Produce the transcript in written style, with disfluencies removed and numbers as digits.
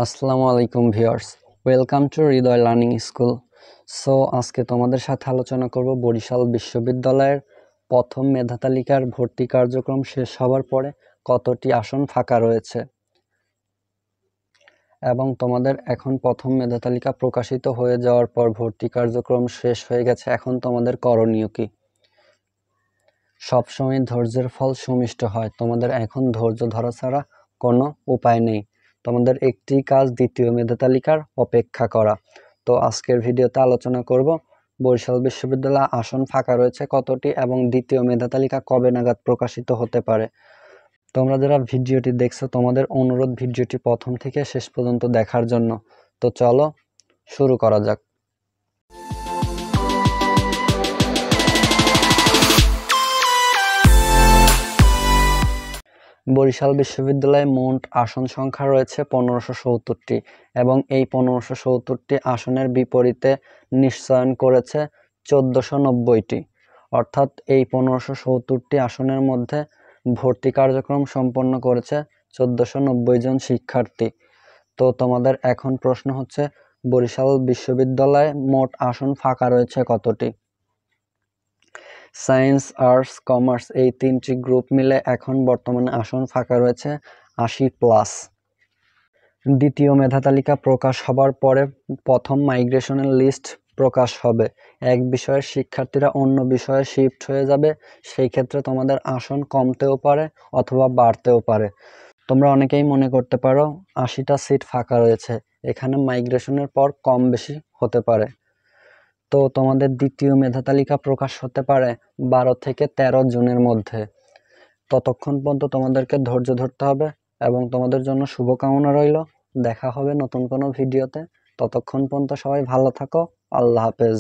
আসসালামু আলাইকুম viewers, welcome to Hridoy learning school. So আজকে তোমাদের সাথে আলোচনা করব বরিশাল বিশ্ববিদ্যালয়ের প্রথম মেধা তালিকার ভর্তি কার্যক্রম শেষ হওয়ার পরে কতটি আসন ফাঁকা রয়েছে এবং তোমাদের এখন প্রথম মেধা তালিকা প্রকাশিত হয়ে যাওয়ার পর ভর্তি কার্যক্রম শেষ হয়ে গেছে, এখন তোমাদের করণীয় কি। সবসময় ধৈর্যের ফল সুমিষ্ট হয়, তোমাদের এখন ধৈর্য ধরা ছাড়া কোনো উপায় নেই। তোমাদের একটি কাজ দ্বিতীয় মেধা তালিকার অপেক্ষা করা। তো আজকের ভিডিওতে আলোচনা করব বরিশাল বিশ্ববিদ্যালয়ে আসন ফাঁকা রয়েছে কতটি এবং দ্বিতীয় মেধা তালিকা কবে নাগাদ প্রকাশিত হতে পারে। তোমরা যারা ভিডিওটি দেখছো তোমাদের অনুরোধ ভিডিওটি প্রথম থেকে শেষ পর্যন্ত দেখার জন্য। তো চলো শুরু করা যাক। বরিশাল বিশ্ববিদ্যালয়ে মোট আসন সংখ্যা রয়েছে 1570টি এবং এই 1570টি আসনের বিপরীতে নিশ্চয়ন করেছে 1490টি, অর্থাৎ এই 1570টি আসনের মধ্যে ভর্তি কার্যক্রম সম্পন্ন করেছে 1490 জন শিক্ষার্থী। তো তোমাদের এখন প্রশ্ন হচ্ছে, বরিশাল বিশ্ববিদ্যালয়ে মোট আসন ফাঁকা রয়েছে কতটি। সায়েন্স, আর্টস, কমার্স এই তিনটি গ্রুপ মিলে এখন বর্তমানে আসন ফাঁকা রয়েছে 80+। দ্বিতীয় মেধা তালিকা প্রকাশ হবার পরে প্রথম মাইগ্রেশনের লিস্ট প্রকাশ হবে। এক বিষয়ের শিক্ষার্থীরা অন্য বিষয়ে শিফট হয়ে যাবে, সেই ক্ষেত্রে তোমাদের আসন কমতেও পারে অথবা বাড়তেও পারে। তোমরা অনেকেই মনে করতে পারো 80টা সিট ফাঁকা রয়েছে, এখানে মাইগ্রেশনের পর কম বেশি হতে পারে। তো তোমাদের দ্বিতীয় মেধা তালিকা প্রকাশ হতে পারে 12 থেকে 13 জুনের মধ্যে। ততক্ষণ পর্যন্ত তোমাদেরকে ধৈর্য ধরতে হবে এবং তোমাদের জন্য শুভকামনা রইল। দেখা হবে নতুন কোনো ভিডিওতে। ততক্ষণ পর্যন্ত সবাই ভালো থাকো। আল্লাহ হাফেজ।